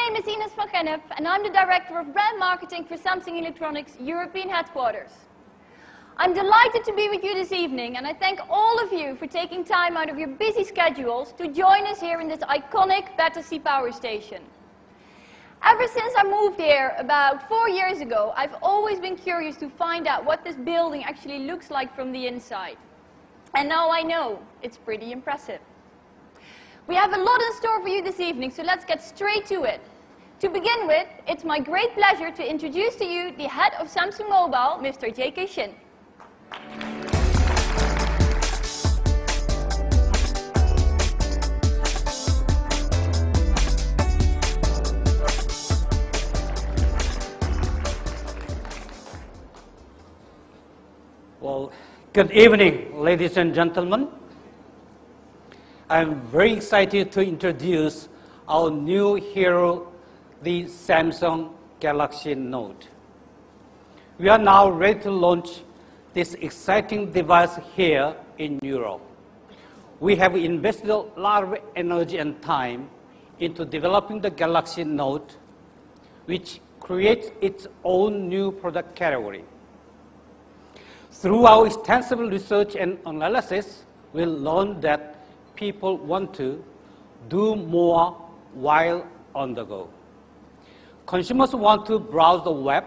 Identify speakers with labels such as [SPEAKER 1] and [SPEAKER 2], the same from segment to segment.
[SPEAKER 1] name is Ines van Gennep, and I'm the Director of Brand Marketing for Samsung Electronics European Headquarters. I'm delighted to be with you this evening, and I thank all of you for taking time out of your busy schedules to join us here in this iconic Battersea Power Station. Ever since I moved here about 4 years ago, I've always been curious to find out what this building actually looks like from the inside. And now I know, it's pretty impressive. We have a lot in store for you this evening, so let's get straight to it. To begin with, it's my great pleasure to introduce to you the head of Samsung Mobile, Mr. J.K. Shin.
[SPEAKER 2] Well, good evening, ladies and gentlemen. I'm very excited to introduce our new hero, the Samsung Galaxy Note. We are now ready to launch this exciting device here in Europe. We have invested a lot of energy and time into developing the Galaxy Note, which creates its own new product category. Through our extensive research and analysis, we learned that people want to do more while on the go. Consumers want to browse the web,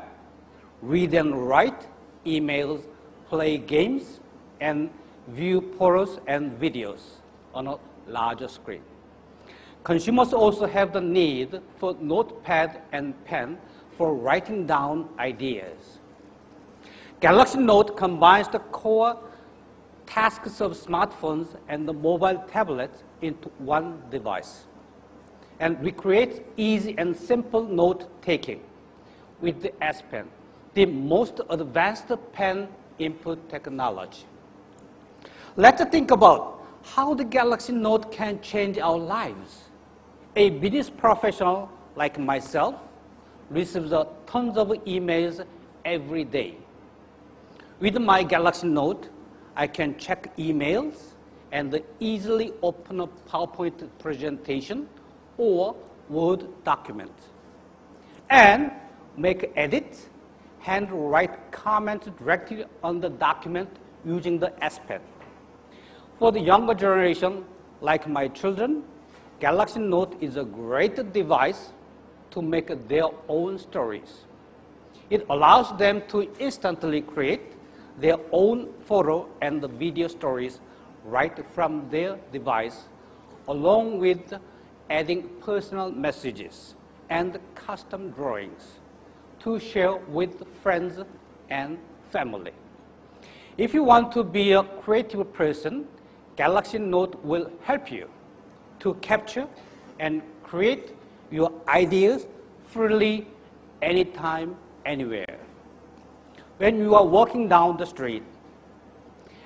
[SPEAKER 2] read and write emails, play games, and view photos and videos on a larger screen. Consumers also have the need for notepad and pen for writing down ideas. Galaxy Note combines the core tasks of smartphones and the mobile tablets into one device. And we create easy and simple note-taking with the S Pen, the most advanced pen input technology. Let's think about how the Galaxy Note can change our lives. A business professional like myself receives tons of emails every day. With my Galaxy Note, I can check emails and easily open a PowerPoint presentation or Word document, and make edits, handwrite comments directly on the document using the S Pen. For the younger generation, like my children, Galaxy Note is a great device to make their own stories. It allows them to instantly create their own photo and the video stories right from their device, along with adding personal messages and custom drawings to share with friends and family. If you want to be a creative person, Galaxy Note will help you to capture and create your ideas freely, anytime, anywhere. When you are walking down the street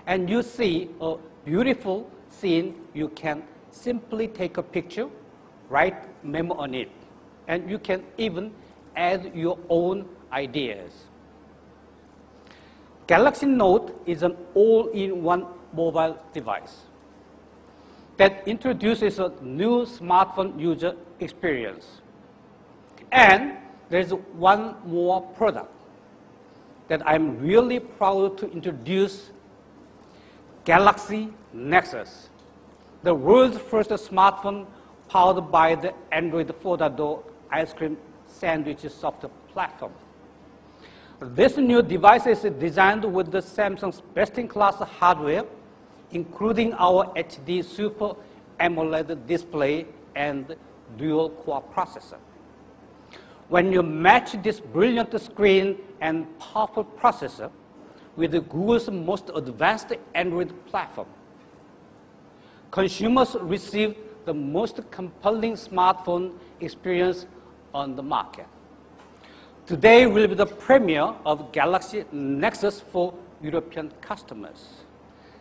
[SPEAKER 2] and you see a beautiful scene, you can simply take a picture, write memo on it, and you can even add your own ideas. Galaxy Note is an all-in-one mobile device that introduces a new smartphone user experience. And there's one more product that I'm really proud to introduce, Galaxy Nexus, the world's first smartphone powered by the Android 4.0 ice cream sandwich software platform. This new device is designed with the Samsung's best-in-class hardware, including our HD Super AMOLED display and dual-core processor. When you match this brilliant screen and powerful processor with Google's most advanced Android platform, consumers receive the most compelling smartphone experience on the market. Today will be the premiere of Galaxy Nexus for European customers.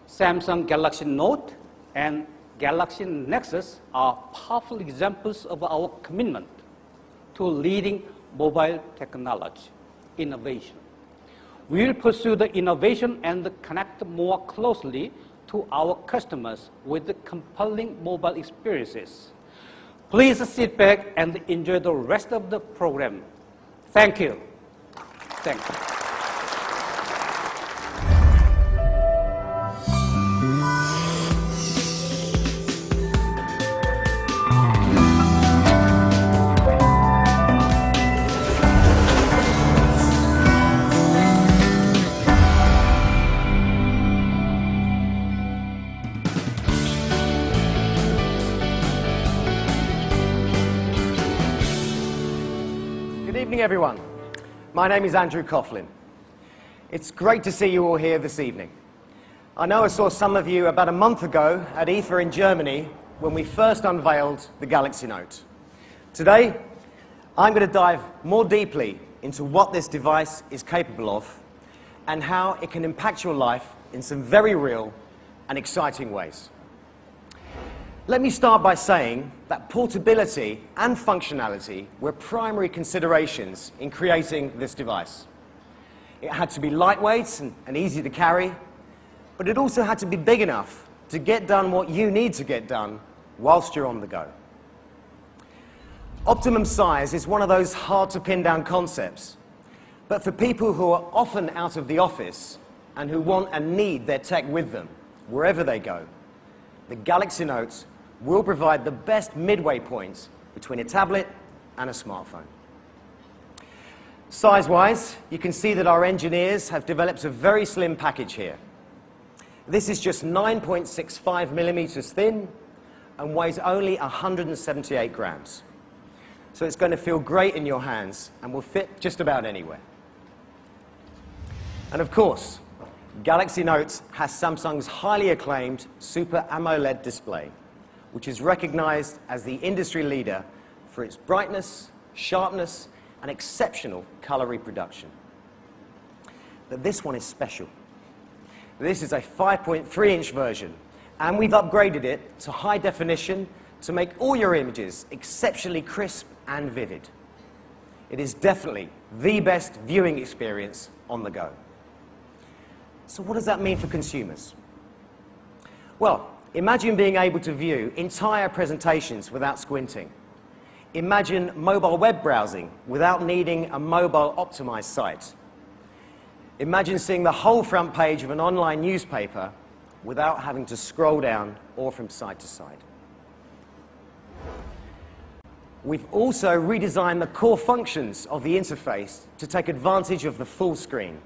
[SPEAKER 2] Samsung Galaxy Note and Galaxy Nexus are powerful examples of our commitment to leading mobile technology innovation. We will pursue the innovation and connect more closely to our customers with the compelling mobile experiences. Please sit back and enjoy the rest of the program. Thank you. Thank you.
[SPEAKER 3] Good evening, everyone. My name is Andrew Coughlin. It's great to see you all here this evening. I know I saw some of you about a month ago at IFA in Germany when we first unveiled the Galaxy Note. Today, I'm going to dive more deeply into what this device is capable of and how it can impact your life in some very real and exciting ways. Let me start by saying that portability and functionality were primary considerations in creating this device. It had to be lightweight and easy to carry, but it also had to be big enough to get done what you need to get done whilst you're on the go. Optimum size is one of those hard to pin down concepts, but for people who are often out of the office and who want and need their tech with them wherever they go, the Galaxy Note will provide the best midway point between a tablet and a smartphone. Size-wise, you can see that our engineers have developed a very slim package here. This is just 9.65 millimeters thin and weighs only 178 grams. So it's going to feel great in your hands and will fit just about anywhere. And of course, Galaxy Note has Samsung's highly acclaimed Super AMOLED display, which is recognized as the industry leader for its brightness, sharpness, and exceptional color reproduction. But this one is special. This is a 5.3-inch version, and we've upgraded it to high definition to make all your images exceptionally crisp and vivid. It is definitely the best viewing experience on the go. So what does that mean for consumers? Well, imagine being able to view entire presentations without squinting. Imagine mobile web browsing without needing a mobile-optimized site. Imagine seeing the whole front page of an online newspaper without having to scroll down or from side to side. We've also redesigned the core functions of the interface to take advantage of the full screen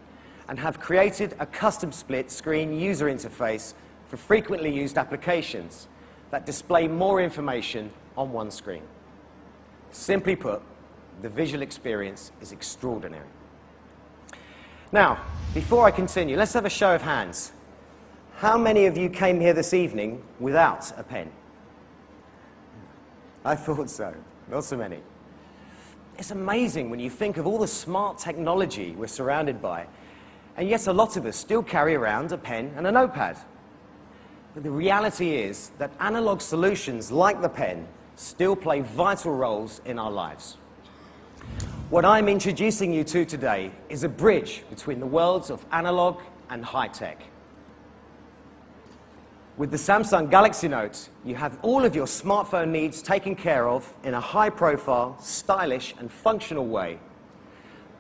[SPEAKER 3] and have created a custom split screen user interface for frequently used applications that display more information on one screen. Simply put, the visual experience is extraordinary. Now, before I continue, let's have a show of hands. How many of you came here this evening without a pen? I thought so. Not so many. It's amazing when you think of all the smart technology we're surrounded by, and yet a lot of us still carry around a pen and a notepad. But the reality is that analog solutions like the pen still play vital roles in our lives. What I'm introducing you to today is a bridge between the worlds of analog and high-tech. With the Samsung Galaxy Note, you have all of your smartphone needs taken care of in a high-profile, stylish, and functional way.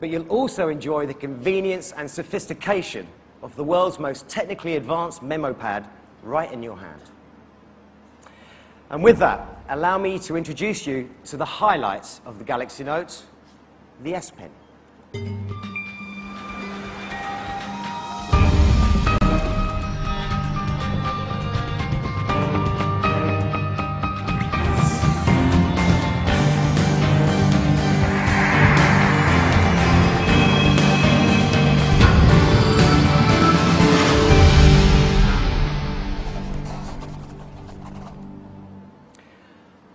[SPEAKER 3] But you'll also enjoy the convenience and sophistication of the world's most technically advanced memo pad right in your hand. And with that, allow me to introduce you to the highlights of the Galaxy Note, the S Pen.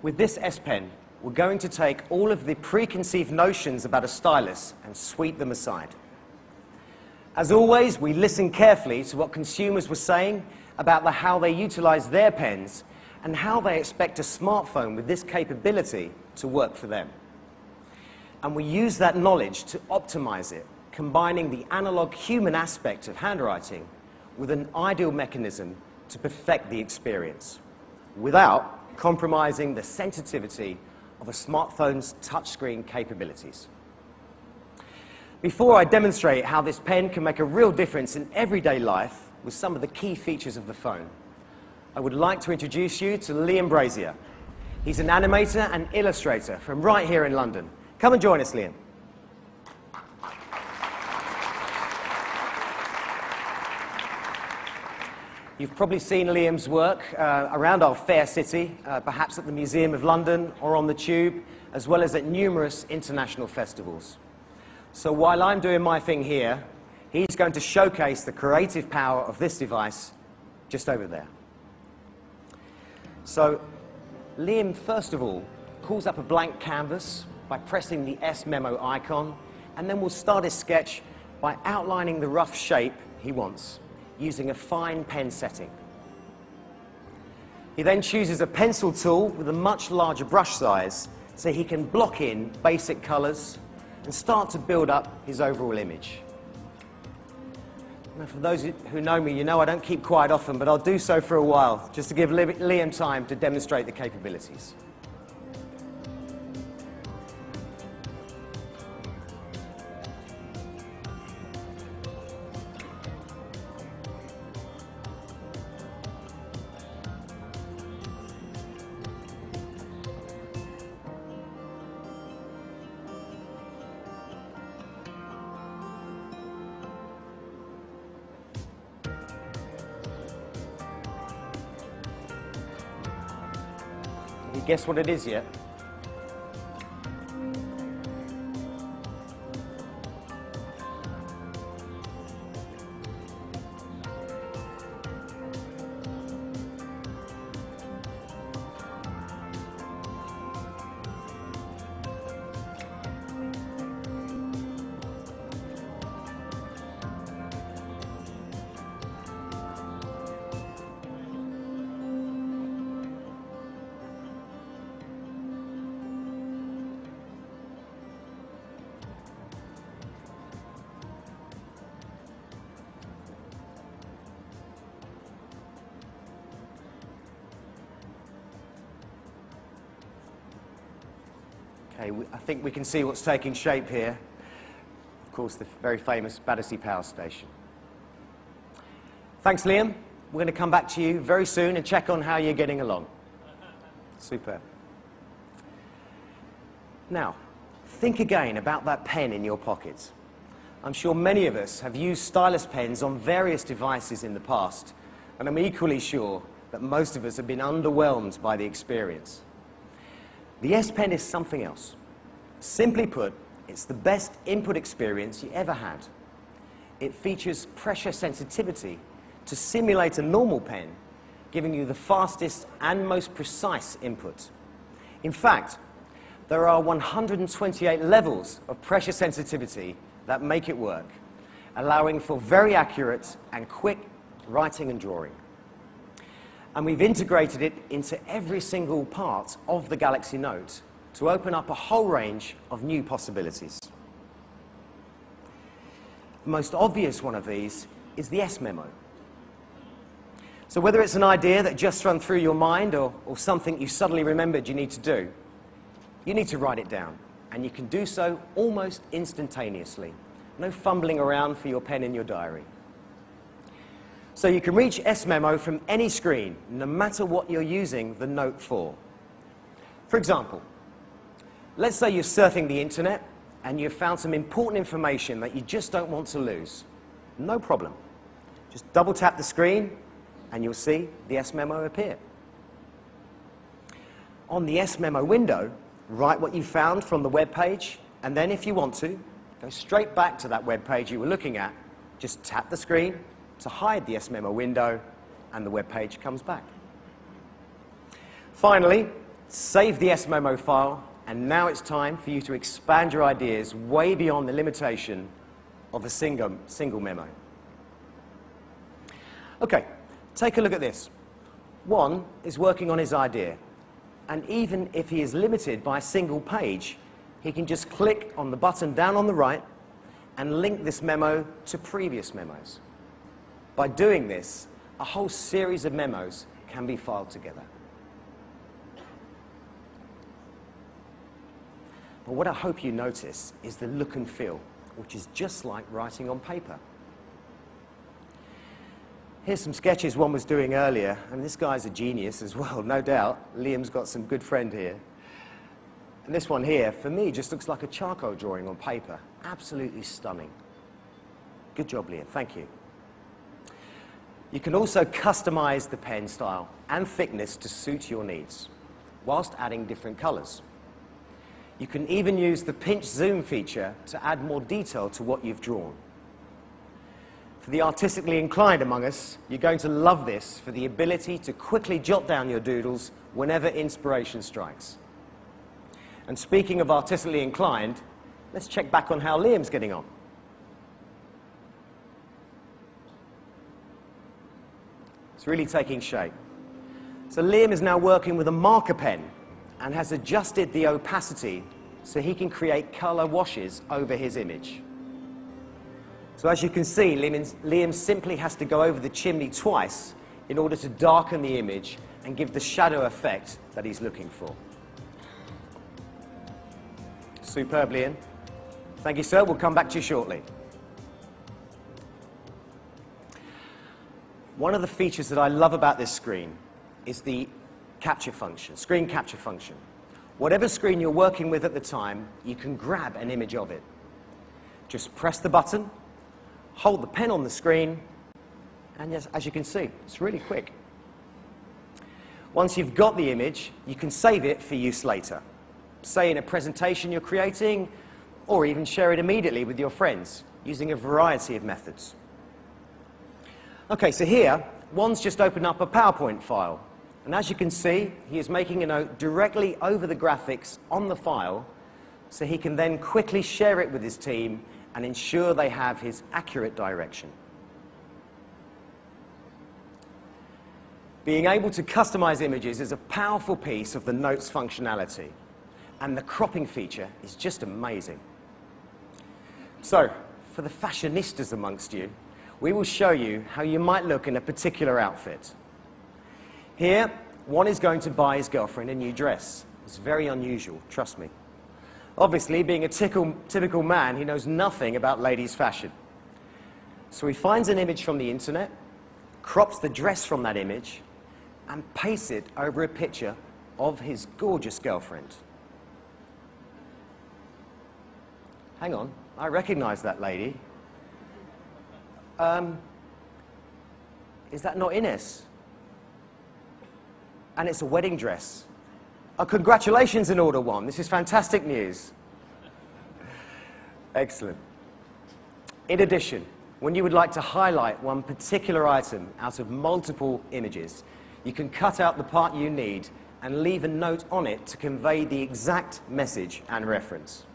[SPEAKER 3] With this S Pen, we're going to take all of the preconceived notions about a stylus and sweep them aside. As always, we listen carefully to what consumers were saying about how they utilize their pens and how they expect a smartphone with this capability to work for them. And we use that knowledge to optimize it, combining the analog human aspect of handwriting with an ideal mechanism to perfect the experience, without compromising the sensitivity of a smartphone's touchscreen capabilities. Before I demonstrate how this pen can make a real difference in everyday life with some of the key features of the phone, I would like to introduce you to Liam Brazier. He's an animator and illustrator from right here in London. Come and join us, Liam. You've probably seen Liam's work around our fair city, perhaps at the Museum of London or on the Tube, as well as at numerous international festivals. So while I'm doing my thing here, he's going to showcase the creative power of this device just over there. So Liam, first of all, calls up a blank canvas by pressing the S memo icon, and then we'll start his sketch by outlining the rough shape he wants, using a fine pen setting. He then chooses a pencil tool with a much larger brush size so he can block in basic colors and start to build up his overall image. Now, for those who know me, you know I don't keep quiet often, but I'll do so for a while, just to give Liam time to demonstrate the capabilities. Have you guessed what it is yet? Okay, I think we can see what's taking shape here. Of course, the very famous Battersea Power Station. Thanks, Liam. We're going to come back to you very soon and check on how you're getting along. Super. Now, think again about that pen in your pocket. I'm sure many of us have used stylus pens on various devices in the past, and I'm equally sure that most of us have been underwhelmed by the experience. The S Pen is something else. Simply put, it's the best input experience you ever had. It features pressure sensitivity to simulate a normal pen, giving you the fastest and most precise input. In fact, there are 128 levels of pressure sensitivity that make it work, allowing for very accurate and quick writing and drawing. And we've integrated it into every single part of the Galaxy Note to open up a whole range of new possibilities. The most obvious one of these is the S memo. So whether it's an idea that just ran through your mind or something you suddenly remembered you need to do, you need to write it down, and you can do so almost instantaneously. No fumbling around for your pen in your diary. So you can reach S memo from any screen, no matter what you're using the Note for. For example, let's say you're surfing the internet and you've found some important information that you just don't want to lose. No problem. Just double tap the screen and you'll see the S memo appear. On the S memo window, write what you found from the web page, and then if you want to, go straight back to that web page you were looking at. Just tap the screen to hide the S memo window, and the web page comes back. Finally, save the S memo file, and now it's time for you to expand your ideas way beyond the limitation of a single memo. Okay, take a look at this. One is working on his idea, and even if he is limited by a single page, he can just click on the button down on the right and link this memo to previous memos. By doing this, a whole series of memos can be filed together. But what I hope you notice is the look and feel, which is just like writing on paper. Here's some sketches one was doing earlier, and this guy's a genius as well, no doubt. Liam's got some good friend here. And this one here, for me, just looks like a charcoal drawing on paper. Absolutely stunning. Good job, Liam. Thank you. You can also customize the pen style and thickness to suit your needs, whilst adding different colors. You can even use the pinch zoom feature to add more detail to what you've drawn. For the artistically inclined among us, you're going to love this for the ability to quickly jot down your doodles whenever inspiration strikes. And speaking of artistically inclined, let's check back on how Liam's getting on. It's really taking shape. So Liam is now working with a marker pen and has adjusted the opacity so he can create color washes over his image. So as you can see, Liam simply has to go over the chimney twice in order to darken the image and give the shadow effect that he's looking for. Superb, Liam. Thank you, sir. We'll come back to you shortly. One of the features that I love about this screen is the capture function, screen capture function. Whatever screen you're working with at the time, you can grab an image of it. Just press the button, hold the pen on the screen, and yes, as you can see, it's really quick. Once you've got the image, you can save it for use later. Say in a presentation you're creating, or even share it immediately with your friends, using a variety of methods. Okay, so here, Juan's just opened up a PowerPoint file. And as you can see, he is making a note directly over the graphics on the file, so he can then quickly share it with his team and ensure they have his accurate direction. Being able to customize images is a powerful piece of the Notes functionality, and the cropping feature is just amazing. So, for the fashionistas amongst you, we will show you how you might look in a particular outfit. Here, one is going to buy his girlfriend a new dress. It's very unusual, trust me. Obviously, being a typical man, he knows nothing about ladies' fashion. So he finds an image from the internet, crops the dress from that image, and pastes it over a picture of his gorgeous girlfriend. Hang on, I recognize that lady. Is that not Ines? And it's a wedding dress. Oh, congratulations in order one. This is fantastic news. Excellent. In addition, when you would like to highlight one particular item out of multiple images, you can cut out the part you need and leave a note on it to convey the exact message and reference.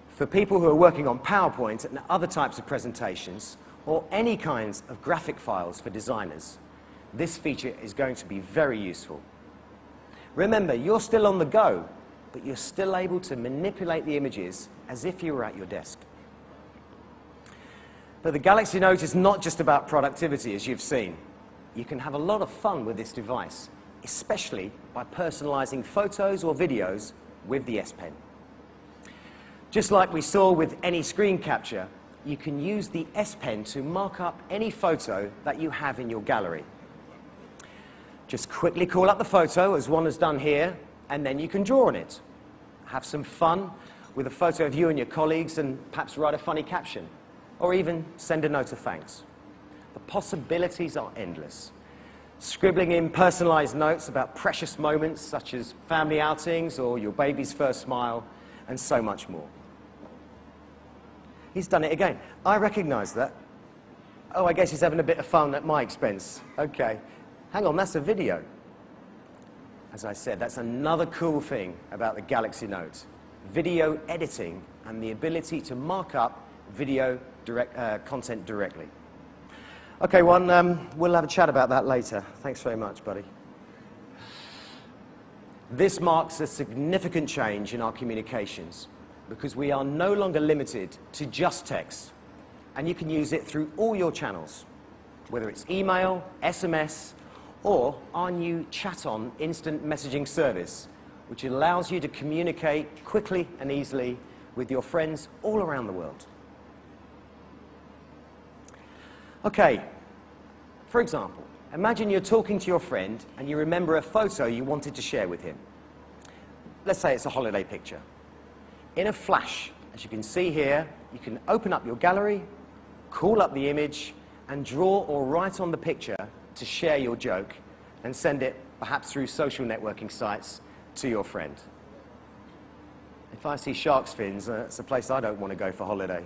[SPEAKER 3] For people who are working on PowerPoint and other types of presentations, or any kinds of graphic files for designers, this feature is going to be very useful. Remember, you're still on the go, but you're still able to manipulate the images as if you were at your desk. But the Galaxy Note is not just about productivity, as you've seen. You can have a lot of fun with this device, especially by personalizing photos or videos with the S Pen. Just like we saw with any screen capture, you can use the S Pen to mark up any photo that you have in your gallery. Just quickly call up the photo, as one has done here, and then you can draw on it. Have some fun with a photo of you and your colleagues and perhaps write a funny caption, or even send a note of thanks. The possibilities are endless. Scribbling in personalized notes about precious moments such as family outings or your baby's first smile, and so much more. He's done it again. I recognize that. Oh, I guess he's having a bit of fun at my expense. Okay. Hang on, that's a video. As I said, that's another cool thing about the Galaxy Note. Video editing and the ability to mark up video content directly. Okay, we'll have a chat about that later. Thanks very much, buddy. This marks a significant change in our communications because we are no longer limited to just text, and you can use it through all your channels, whether it's email, SMS, or our new Chat On instant messaging service, which allows you to communicate quickly and easily with your friends all around the world. Okay, for example, imagine you're talking to your friend and you remember a photo you wanted to share with him. Let's say it's a holiday picture. In a flash, as you can see here, you can open up your gallery, call up the image, and draw or write on the picture to share your joke and send it, perhaps through social networking sites, to your friend. If I see shark's fins, it's a place I don't want to go for holiday.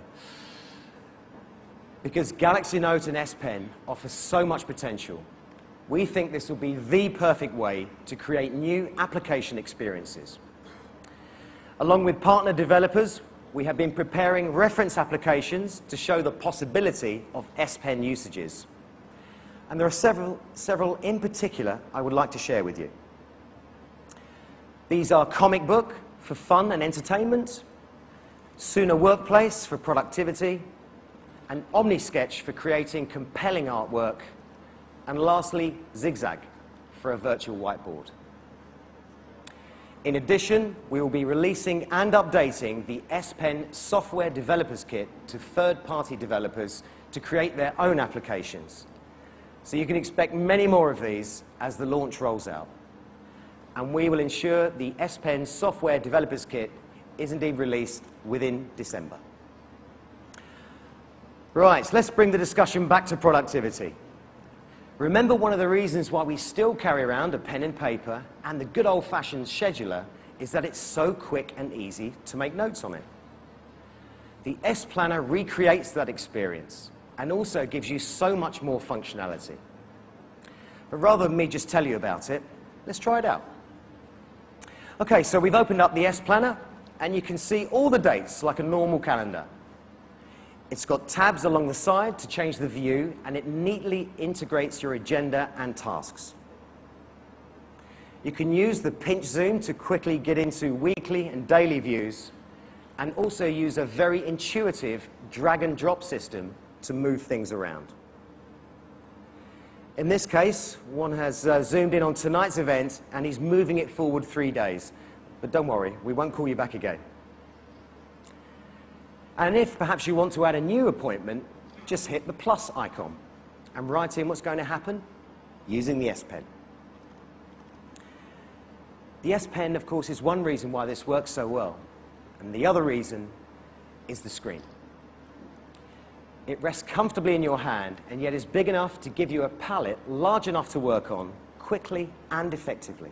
[SPEAKER 3] Because Galaxy Note and S Pen offer so much potential, we think this will be the perfect way to create new application experiences. Along with partner developers, we have been preparing reference applications to show the possibility of S Pen usages. And there are several in particular I would like to share with you. These are Comic Book for fun and entertainment, Sooner Workplace for productivity, and OmniSketch for creating compelling artwork, and lastly, Zigzag for a virtual whiteboard. In addition, we will be releasing and updating the S Pen Software Developers Kit to third-party developers to create their own applications. So you can expect many more of these as the launch rolls out. And we will ensure the S Pen Software Developers Kit is indeed released within December. Right, let's bring the discussion back to productivity. Remember, one of the reasons why we still carry around a pen and paper and the good old-fashioned scheduler is that it's so quick and easy to make notes on it. The S Planner recreates that experience and also gives you so much more functionality. But rather than me just tell you about it, let's try it out. Okay, so we've opened up the S Planner and you can see all the dates like a normal calendar. It's got tabs along the side to change the view, and it neatly integrates your agenda and tasks. You can use the pinch zoom to quickly get into weekly and daily views, and also use a very intuitive drag and drop system to move things around. In this case, one has zoomed in on tonight's event, and he's moving it forward 3 days. But don't worry, we won't call you back again. And if perhaps you want to add a new appointment, just hit the plus icon and write in what's going to happen using the S Pen. The S Pen, of course, is one reason why this works so well. And the other reason is the screen. It rests comfortably in your hand and yet is big enough to give you a palette large enough to work on quickly and effectively.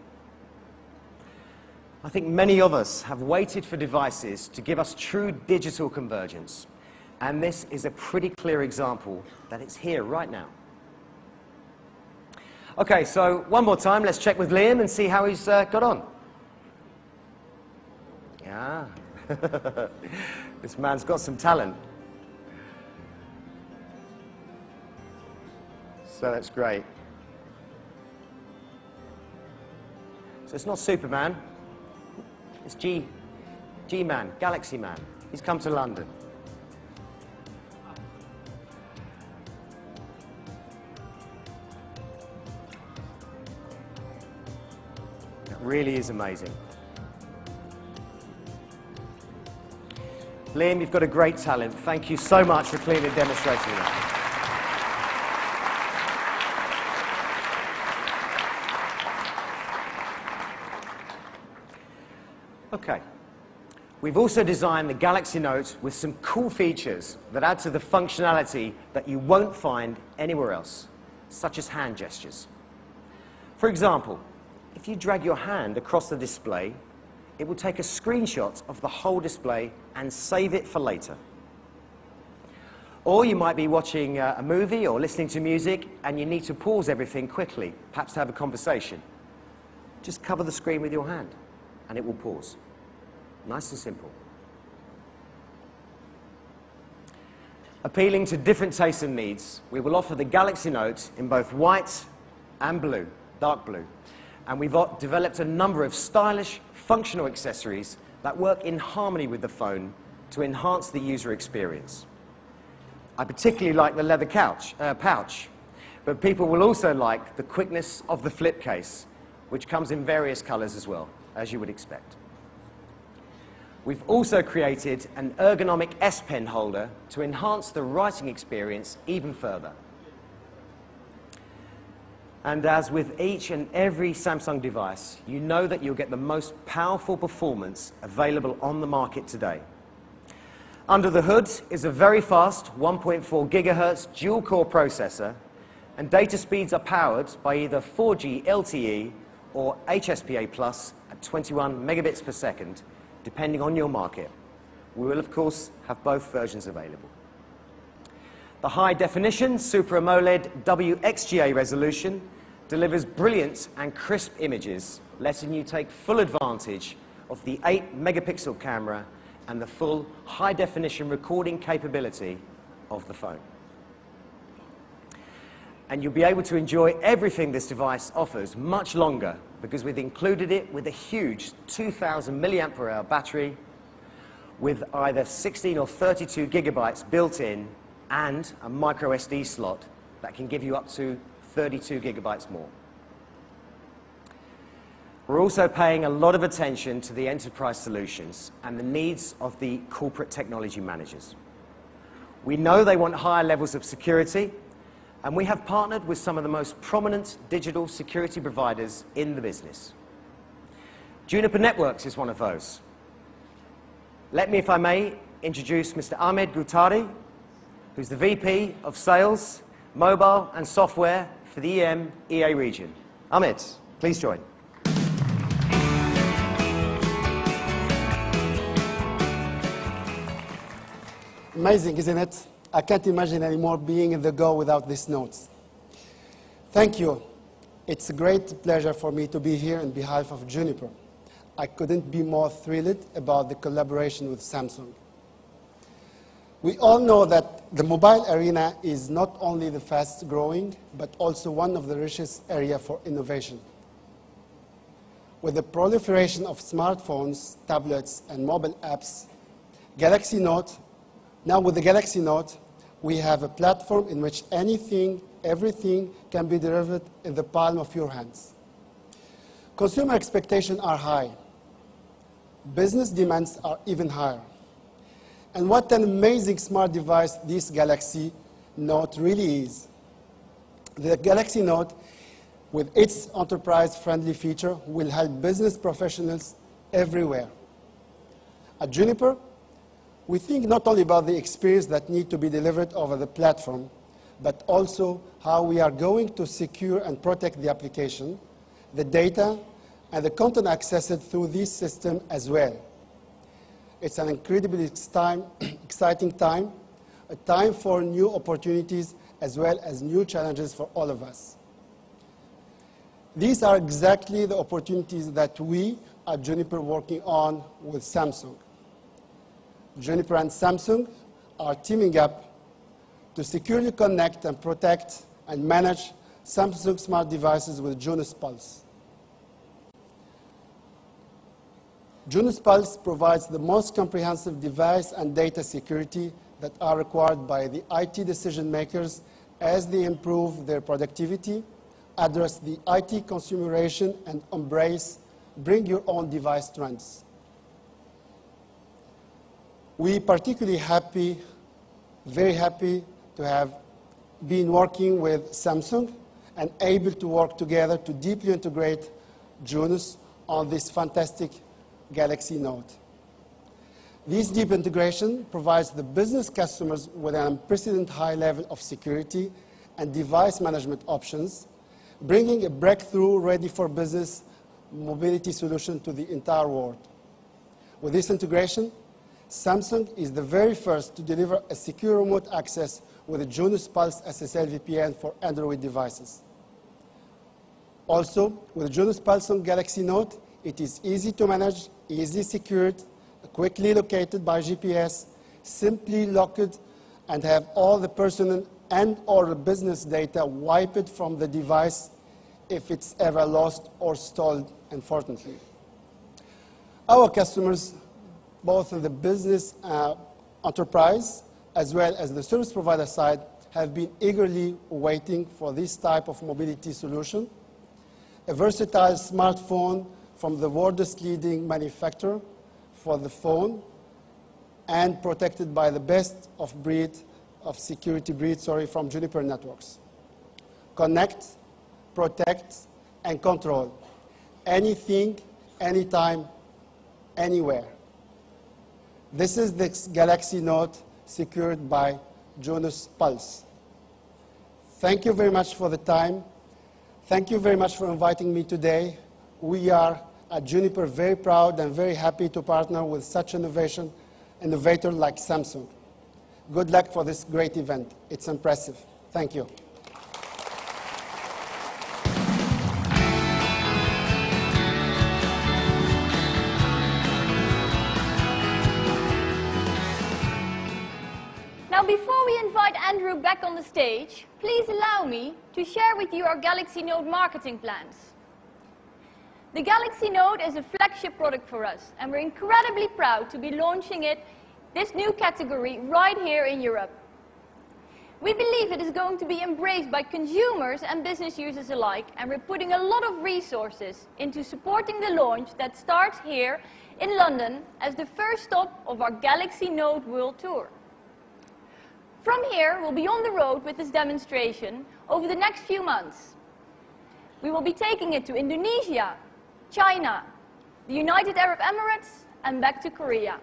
[SPEAKER 3] I think many of us have waited for devices to give us true digital convergence, and this is a pretty clear example that it's here right now. Okay, so one more time, let's check with Liam and see how he's got on. Yeah, this man's got some talent. So that's great. So it's not Superman. It's G-Man, Galaxy Man. He's come to London. That really is amazing. Liam, you've got a great talent. Thank you so much for clearly demonstrating that. Okay. We've also designed the Galaxy Note with some cool features that add to the functionality that you won't find anywhere else, such as hand gestures. For example, if you drag your hand across the display, it will take a screenshot of the whole display and save it for later. Or you might be watching a movie or listening to music and you need to pause everything quickly, perhaps to have a conversation. Just cover the screen with your hand and it will pause. Nice and simple. Appealing to different tastes and needs, we will offer the Galaxy Note in both white and blue, dark blue. And we've developed a number of stylish, functional accessories that work in harmony with the phone to enhance the user experience. I particularly like the leather pouch, but people will also like the quickness of the flip case, which comes in various colors as well. as you would expect. We've also created an ergonomic S Pen holder to enhance the writing experience even further. And as with each and every Samsung device, you know that you'll get the most powerful performance available on the market today. Under the hood is a very fast 1.4 gigahertz dual-core processor, and data speeds are powered by either 4G LTE or HSPA Plus at 21 megabits per second, depending on your market. We will, of course, have both versions available. The high-definition Super AMOLED WXGA resolution delivers brilliant and crisp images, letting you take full advantage of the 8-megapixel camera and the full high-definition recording capability of the phone. And you'll be able to enjoy everything this device offers much longer, because we've included it with a huge 2,000 milliamp hour battery with either 16 or 32 gigabytes built in and a micro SD slot that can give you up to 32 gigabytes more. We're also paying a lot of attention to the enterprise solutions and the needs of the corporate technology managers. We know they want higher levels of security, and we have partnered with some of the most prominent digital security providers in the business. Juniper Networks is one of those. Let me, if I may, introduce Mr. Ahmed Guttari, who's the VP of Sales, Mobile and Software for the EMEA region. Ahmed, please join.
[SPEAKER 4] Amazing, isn't it? I can't imagine anymore being in the Go without these notes. Thank you. It's a great pleasure for me to be here on behalf of Juniper. I couldn't be more thrilled about the collaboration with Samsung. We all know that the mobile arena is not only the fast growing, but also one of the richest areas for innovation. With the proliferation of smartphones, tablets, and mobile apps, now with the Galaxy Note, we have a platform in which anything, everything can be delivered in the palm of your hands. Consumer expectations are high. Business demands are even higher. And what an amazing smart device this Galaxy Note really is. The Galaxy Note, with its enterprise-friendly feature, will help business professionals everywhere. At Juniper, we think not only about the experience that needs to be delivered over the platform, but also how we are going to secure and protect the application, the data, and the content accessed through this system as well. It's an incredibly exciting time, a time for new opportunities as well as new challenges for all of us. These are exactly the opportunities that we at Juniper are working on with Samsung. Juniper and Samsung are teaming up to securely connect and protect and manage Samsung smart devices with Junos Pulse. Junos Pulse provides the most comprehensive device and data security that are required by the IT decision makers as they improve their productivity, address the IT consumeration, and embrace bring your own device trends. We are particularly happy, very happy to have been working with Samsung and able to work together to deeply integrate Junos on this fantastic Galaxy Note. This deep integration provides the business customers with an unprecedented high level of security and device management options, bringing a breakthrough ready for business mobility solution to the entire world. With this integration, Samsung is the very first to deliver a secure remote access with a Junos Pulse SSL VPN for Android devices. Also, with Junos Pulse on Galaxy Note, it is easy to manage, easily secured, quickly located by GPS, simply locked, and have all the personal and/or business data wiped from the device if it's ever lost or stolen, unfortunately. Our customers, both on the business enterprise as well as the service provider side, have been eagerly waiting for this type of mobility solution, a versatile smartphone from the world's leading manufacturer for the phone and protected by the best of security breed, from Juniper Networks. Connect, protect, and control anything, anytime, anywhere. This is the Galaxy Note secured by Jonas Pulse. Thank you very much for the time. Thank you very much for inviting me today. We are at Juniper very proud and very happy to partner with such innovator like Samsung. Good luck for this great event. It's impressive. Thank you.
[SPEAKER 1] Now, before we invite Andrew back on the stage, please allow me to share with you our Galaxy Note marketing plans. The Galaxy Note is a flagship product for us, and we're incredibly proud to be launching this new category right here in Europe. We believe it is going to be embraced by consumers and business users alike, and we're putting a lot of resources into supporting the launch that starts here in London as the first stop of our Galaxy Note World Tour. From here, we'll be on the road with this demonstration over the next few months. We will be taking it to Indonesia, China, the United Arab Emirates, and back to Korea.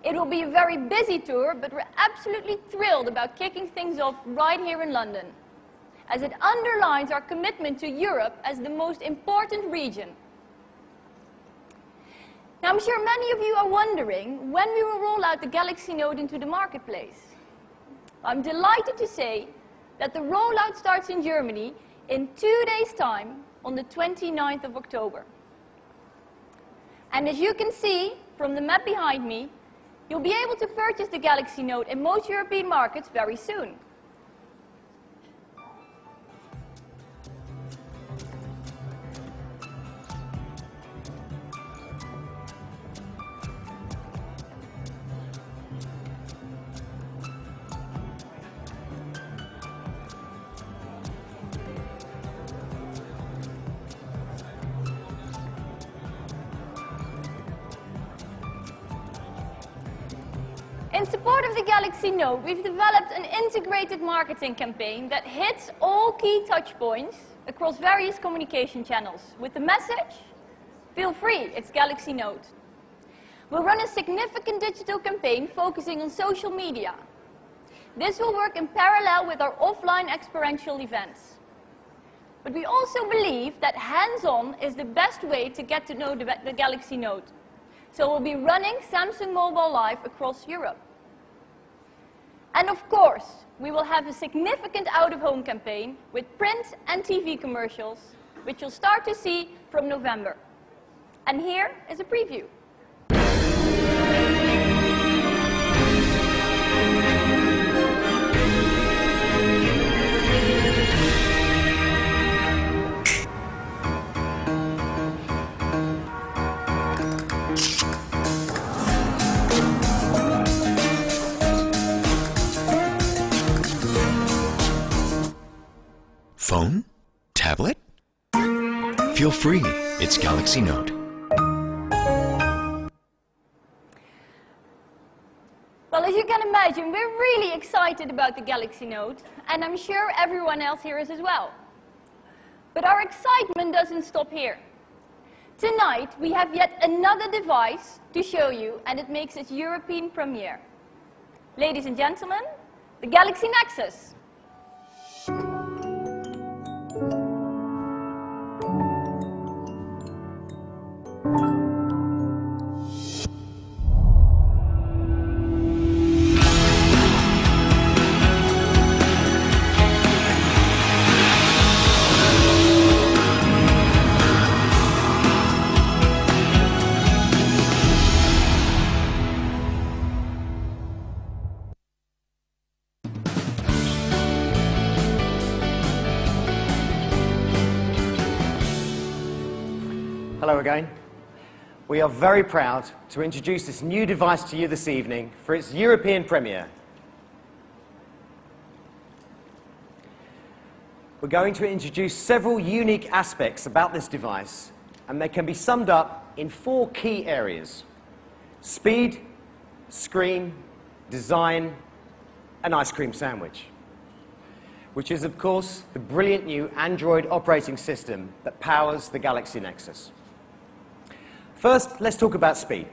[SPEAKER 1] It will be a very busy tour, but we're absolutely thrilled about kicking things off right here in London, as it underlines our commitment to Europe as the most important region. Now, I'm sure many of you are wondering when we will roll out the Galaxy Note into the marketplace. I'm delighted to say that the rollout starts in Germany in 2 days' time on the 29th of October. And as you can see from the map behind me, you'll be able to purchase the Galaxy Note in most European markets very soon. In support of the Galaxy Note, we've developed an integrated marketing campaign that hits all key touchpoints across various communication channels with the message, feel free, it's Galaxy Note. We'll run a significant digital campaign focusing on social media. This will work in parallel with our offline experiential events. But we also believe that hands-on is the best way to get to know the Galaxy Note. So we'll be running Samsung Mobile Live across Europe. And of course, we will have a significant out-of-home campaign with print and TV commercials, which you'll start to see from November. And here is a preview.
[SPEAKER 5] Phone? Tablet? Feel free, it's Galaxy Note.
[SPEAKER 1] Well, as you can imagine, we're really excited about the Galaxy Note, and I'm sure everyone else here is as well. But our excitement doesn't stop here. Tonight, we have yet another device to show you, and it makes its European premiere. Ladies and gentlemen, the Galaxy Nexus.
[SPEAKER 3] Hello again. We are very proud to introduce this new device to you this evening for its European premiere. We're going to introduce several unique aspects about this device and they can be summed up in 4 key areas: speed, screen, design, and ice cream sandwich, which is, of course, the brilliant new Android operating system that powers the Galaxy Nexus. First, let's talk about speed.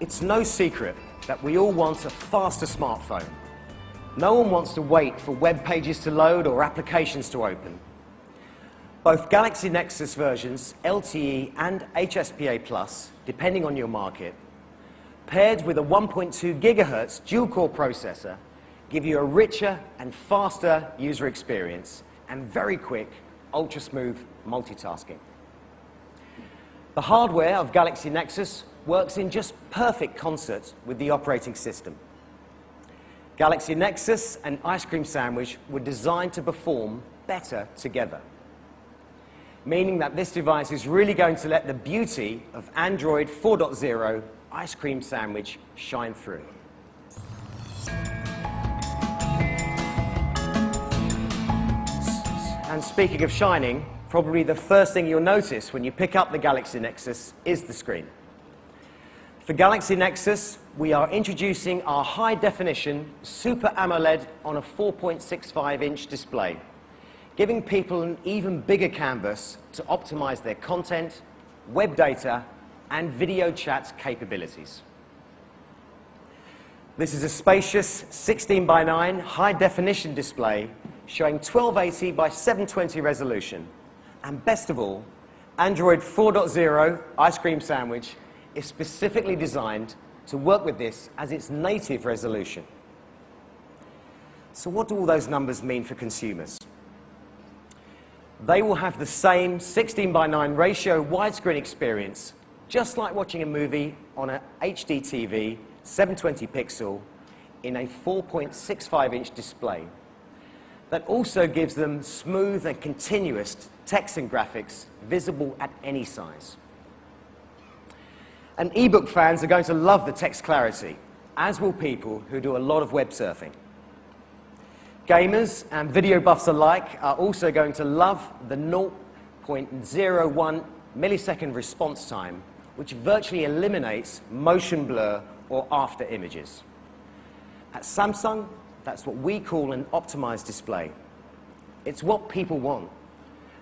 [SPEAKER 3] It's no secret that we all want a faster smartphone. No one wants to wait for web pages to load or applications to open. Both Galaxy Nexus versions, LTE and HSPA+, depending on your market, paired with a 1.2 GHz dual-core processor, give you a richer and faster user experience and very quick, ultra-smooth multitasking. The hardware of Galaxy Nexus works in just perfect concert with the operating system. Galaxy Nexus and Ice Cream Sandwich were designed to perform better together, meaning that this device is really going to let the beauty of Android 4.0 Ice Cream Sandwich shine through. And speaking of shining, probably the first thing you'll notice when you pick up the Galaxy Nexus is the screen. For Galaxy Nexus, we are introducing our high-definition Super AMOLED on a 4.65-inch display, giving people an even bigger canvas to optimize their content, web data, and video chat capabilities. This is a spacious 16:9 high-definition display showing 1280 by 720 resolution. And best of all, Android 4.0 Ice Cream Sandwich is specifically designed to work with this as its native resolution. So what do all those numbers mean for consumers? They will have the same 16:9 ratio widescreen experience, just like watching a movie on an HD TV, 720 pixel, in a 4.65-inch display. That also gives them smooth and continuous text and graphics visible at any size. And ebook fans are going to love the text clarity, as will people who do a lot of web surfing. Gamers and video buffs alike are also going to love the 0.01 millisecond response time, which virtually eliminates motion blur or after images. At Samsung, that's what we call an optimized display. It's what people want,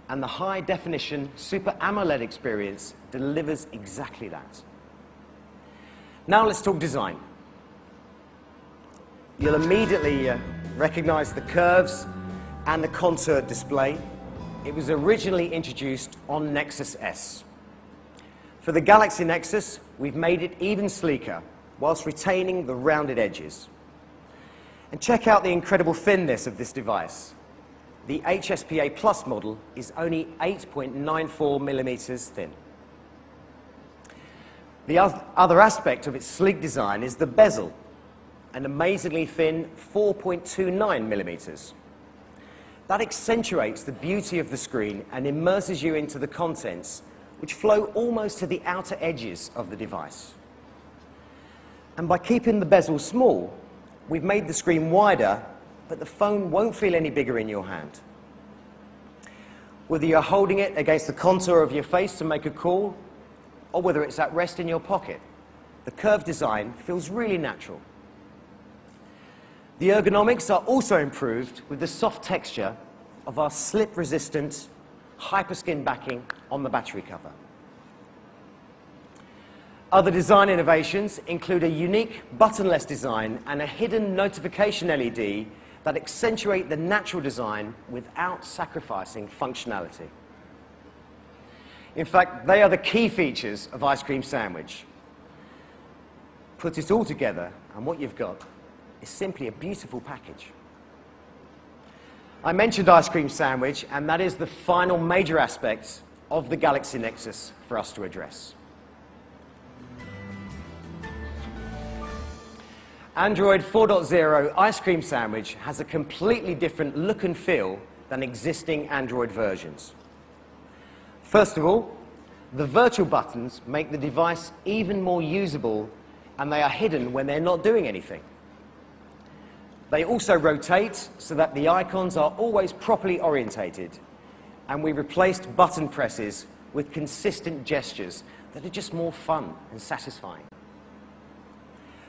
[SPEAKER 3] and the high-definition Super AMOLED experience delivers exactly that. Now let's talk design. You'll immediately recognize the curves and the contoured display. It was originally introduced on Nexus S. For the Galaxy Nexus, we've made it even sleeker, whilst retaining the rounded edges. And check out the incredible thinness of this device. The HSPA Plus model is only 8.94 millimeters thin. The other aspect of its sleek design is the bezel, an amazingly thin 4.29 millimeters. That accentuates the beauty of the screen and immerses you into the contents, which flow almost to the outer edges of the device. And by keeping the bezel small, we've made the screen wider, but the phone won't feel any bigger in your hand. Whether you're holding it against the contour of your face to make a call, or whether it's at rest in your pocket, the curved design feels really natural. The ergonomics are also improved with the soft texture of our slip-resistant hyperskin backing on the battery cover. Other design innovations include a unique buttonless design and a hidden notification LED that accentuate the natural design without sacrificing functionality. In fact, they are the key features of Ice Cream Sandwich. Put it all together, and what you've got is simply a beautiful package. I mentioned Ice Cream Sandwich, and that is the final major aspect of the Galaxy Nexus for us to address. Android 4.0 Ice Cream Sandwich has a completely different look and feel than existing Android versions. First of all, the virtual buttons make the device even more usable, and they are hidden when they're not doing anything. They also rotate so that the icons are always properly orientated, and we replaced button presses with consistent gestures that are just more fun and satisfying.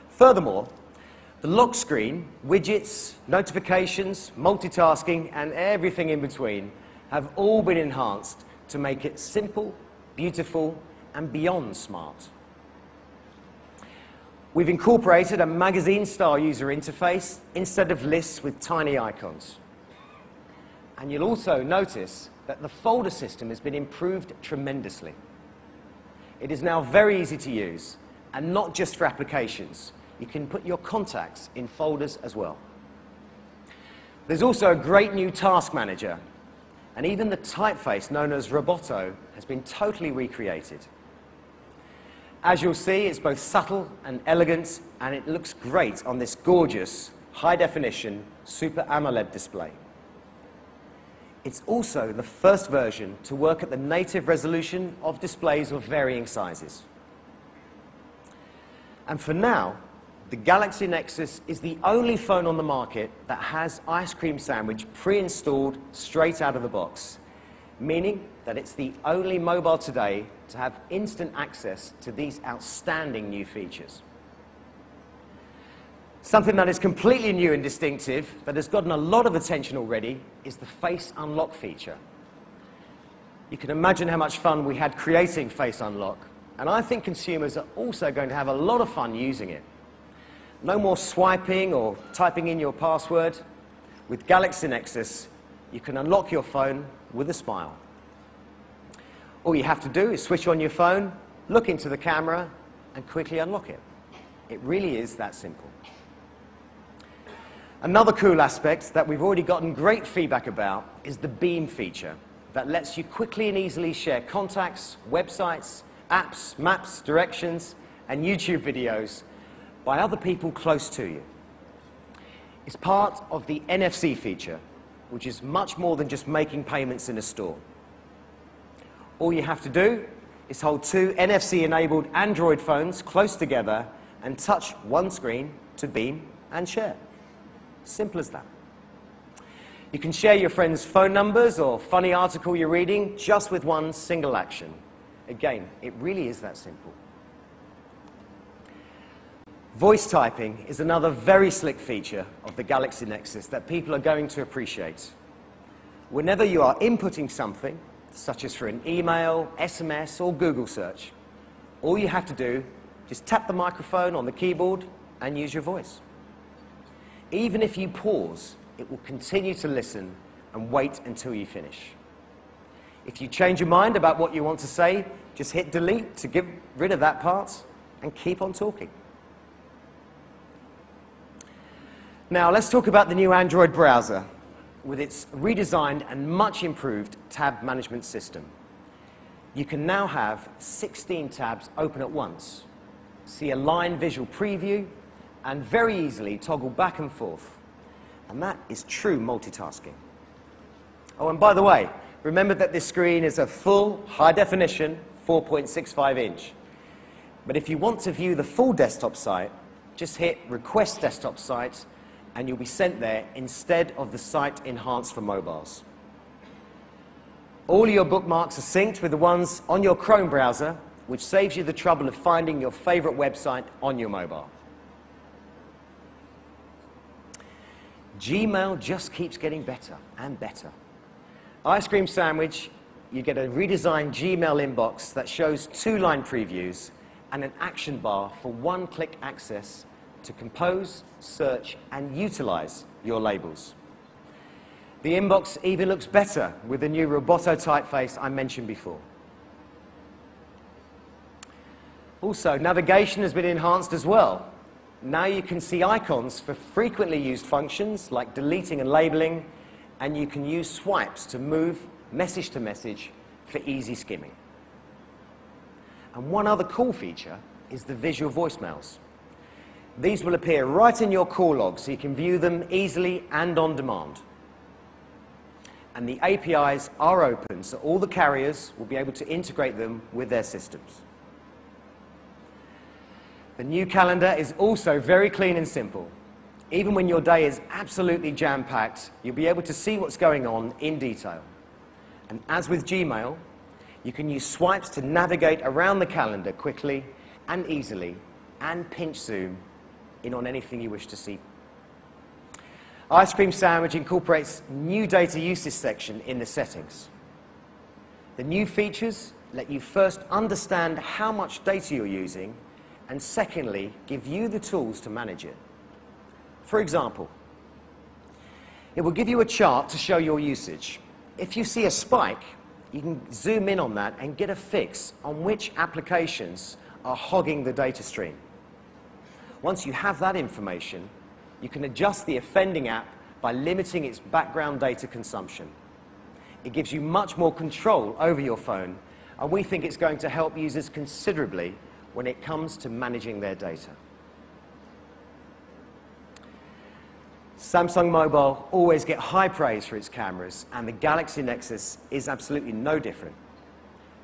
[SPEAKER 3] Furthermore, the lock screen, widgets, notifications, multitasking, and everything in between have all been enhanced to make it simple, beautiful, and beyond smart. We've incorporated a magazine-style user interface instead of lists with tiny icons. And you'll also notice that the folder system has been improved tremendously. It is now very easy to use, and not just for applications. You can put your contacts in folders as well. There's also a great new task manager, and even the typeface known as Roboto has been totally recreated. As you'll see, it's both subtle and elegant, and it looks great on this gorgeous, high-definition Super AMOLED display. It's also the first version to work at the native resolution of displays of varying sizes. And for now, the Galaxy Nexus is the only phone on the market that has Ice Cream Sandwich pre-installed straight out of the box, meaning that it's the only mobile today to have instant access to these outstanding new features. Something that is completely new and distinctive, that has gotten a lot of attention already, is the Face Unlock feature. You can imagine how much fun we had creating Face Unlock, and I think consumers are also going to have a lot of fun using it. No more swiping or typing in your password. With Galaxy Nexus, you can unlock your phone with a smile. All you have to do is switch on your phone, look into the camera, and quickly unlock it. It really is that simple. Another cool aspect that we've already gotten great feedback about is the Beam feature that lets you quickly and easily share contacts, websites, apps, maps, directions, and YouTube videos by other people close to you. It's part of the NFC feature, which is much more than just making payments in a store. All you have to do is hold two NFC-enabled Android phones close together and touch one screen to beam and share. Simple as that. You can share your friends' phone numbers or funny article you're reading just with one single action. Again, it really is that simple. Voice typing is another very slick feature of the Galaxy Nexus that people are going to appreciate. Whenever you are inputting something, such as for an email, SMS, or Google search, all you have to do is tap the microphone on the keyboard and use your voice. Even if you pause, it will continue to listen and wait until you finish. If you change your mind about what you want to say, just hit delete to get rid of that part and keep on talking. Now let's talk about the new Android browser with its redesigned and much improved tab management system. You can now have 16 tabs open at once, see a line visual preview, and very easily toggle back and forth. And that is true multitasking. Oh, and by the way, remember that this screen is a full, high-definition 4.65-inch. But if you want to view the full desktop site, just hit Request Desktop Site, and you'll be sent there instead of the site enhanced for mobiles. All your bookmarks are synced with the ones on your Chrome browser, which saves you the trouble of finding your favorite website on your mobile. Gmail just keeps getting better and better. Ice Cream Sandwich, you get a redesigned Gmail inbox that shows two-line previews and an action bar for one-click access to compose, search, and utilize your labels. The inbox even looks better with the new Roboto typeface I mentioned before. Also, navigation has been enhanced as well. Now you can see icons for frequently used functions like deleting and labeling, and you can use swipes to move message to message for easy skimming. And one other cool feature is the visual voicemails. These will appear right in your call log so you can view them easily and on demand. And the APIs are open, so all the carriers will be able to integrate them with their systems. The new calendar is also very clean and simple. Even when your day is absolutely jam-packed, you'll be able to see what's going on in detail. And as with Gmail, you can use swipes to navigate around the calendar quickly and easily, and pinch zoom in on anything you wish to see. Ice Cream Sandwich incorporates new data usage section in the settings. The new features let you first understand how much data you're using, and secondly, give you the tools to manage it. For example, it will give you a chart to show your usage. If you see a spike, you can zoom in on that and get a fix on which applications are hogging the data stream. Once you have that information, you can adjust the offending app by limiting its background data consumption. It gives you much more control over your phone, and we think it's going to help users considerably when it comes to managing their data. Samsung Mobile always get high praise for its cameras, and the Galaxy Nexus is absolutely no different.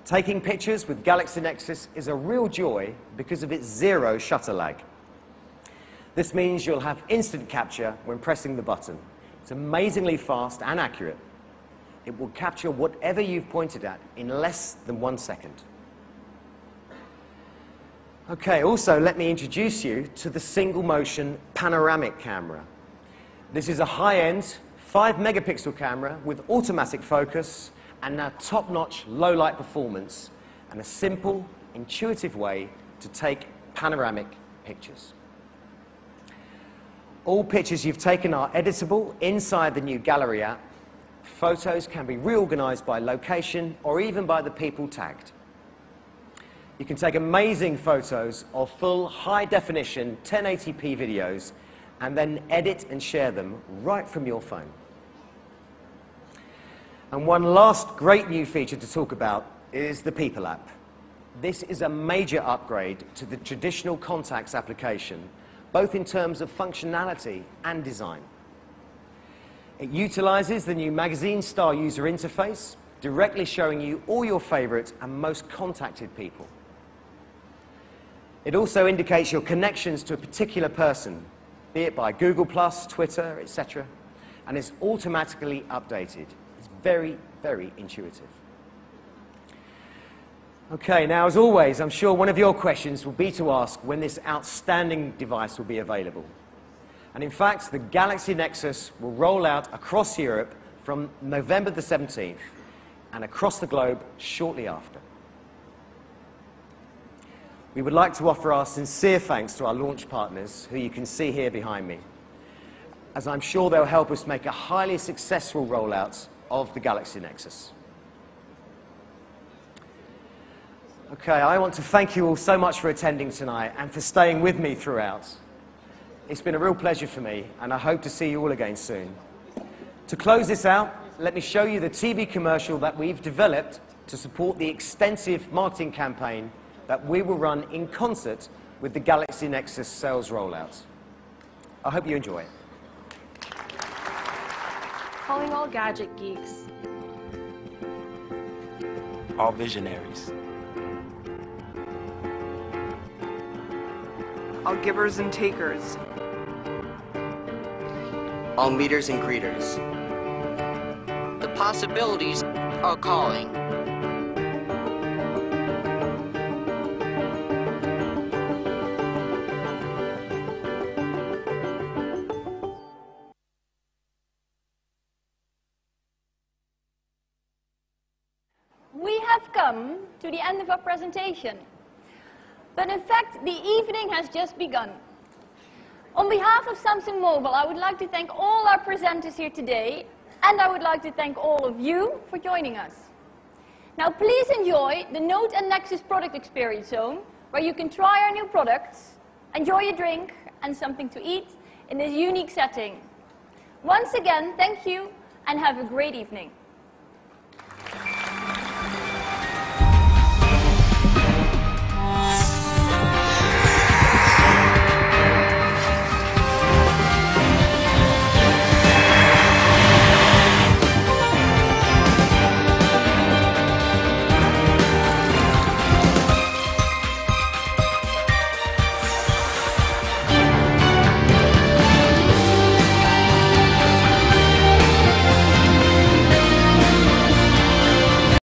[SPEAKER 3] Taking pictures with Galaxy Nexus is a real joy because of its zero shutter lag. This means you'll have instant capture when pressing the button. It's amazingly fast and accurate. It will capture whatever you've pointed at in less than 1 second. Okay, also let me introduce you to the single motion panoramic camera. This is a high-end 5-megapixel camera with automatic focus and now top-notch low-light performance, and a simple, intuitive way to take panoramic pictures. All pictures you've taken are editable inside the new Gallery app. Photos can be reorganized by location or even by the people tagged. You can take amazing photos of full high-definition 1080p videos and then edit and share them right from your phone. And one last great new feature to talk about is the People app. This is a major upgrade to the traditional contacts application, both in terms of functionality and design. It utilizes the new magazine-style user interface, directly showing you all your favorite and most contacted people. It also indicates your connections to a particular person, be it by Google+, Twitter, etc., and is automatically updated. It's very, very intuitive. Okay, now as always, I'm sure one of your questions will be to ask when this outstanding device will be available. And in fact, the Galaxy Nexus will roll out across Europe from November the 17th and across the globe shortly after. We would like to offer our sincere thanks to our launch partners, who you can see here behind me, as I'm sure they'll help us make a highly successful rollout of the Galaxy Nexus. Okay, I want to thank you all so much for attending tonight and for staying with me throughout. It's been a real pleasure for me, and I hope to see you all again soon. To close this out, let me show you the TV commercial that we've developed to support the extensive marketing campaign that we will run in concert with the Galaxy Nexus sales rollout. I hope you enjoy it.
[SPEAKER 6] Calling all gadget geeks.
[SPEAKER 7] All visionaries.
[SPEAKER 6] All givers and takers.
[SPEAKER 8] All meeters and greeters.
[SPEAKER 9] The possibilities are calling.
[SPEAKER 1] We have come to the end of our presentation. But in fact, the evening has just begun. On behalf of Samsung Mobile, I would like to thank all our presenters here today, and I would like to thank all of you for joining us. Now please enjoy the Note and Nexus product experience zone, where you can try our new products, enjoy a drink and something to eat in this unique setting. Once again, thank you and have a great evening.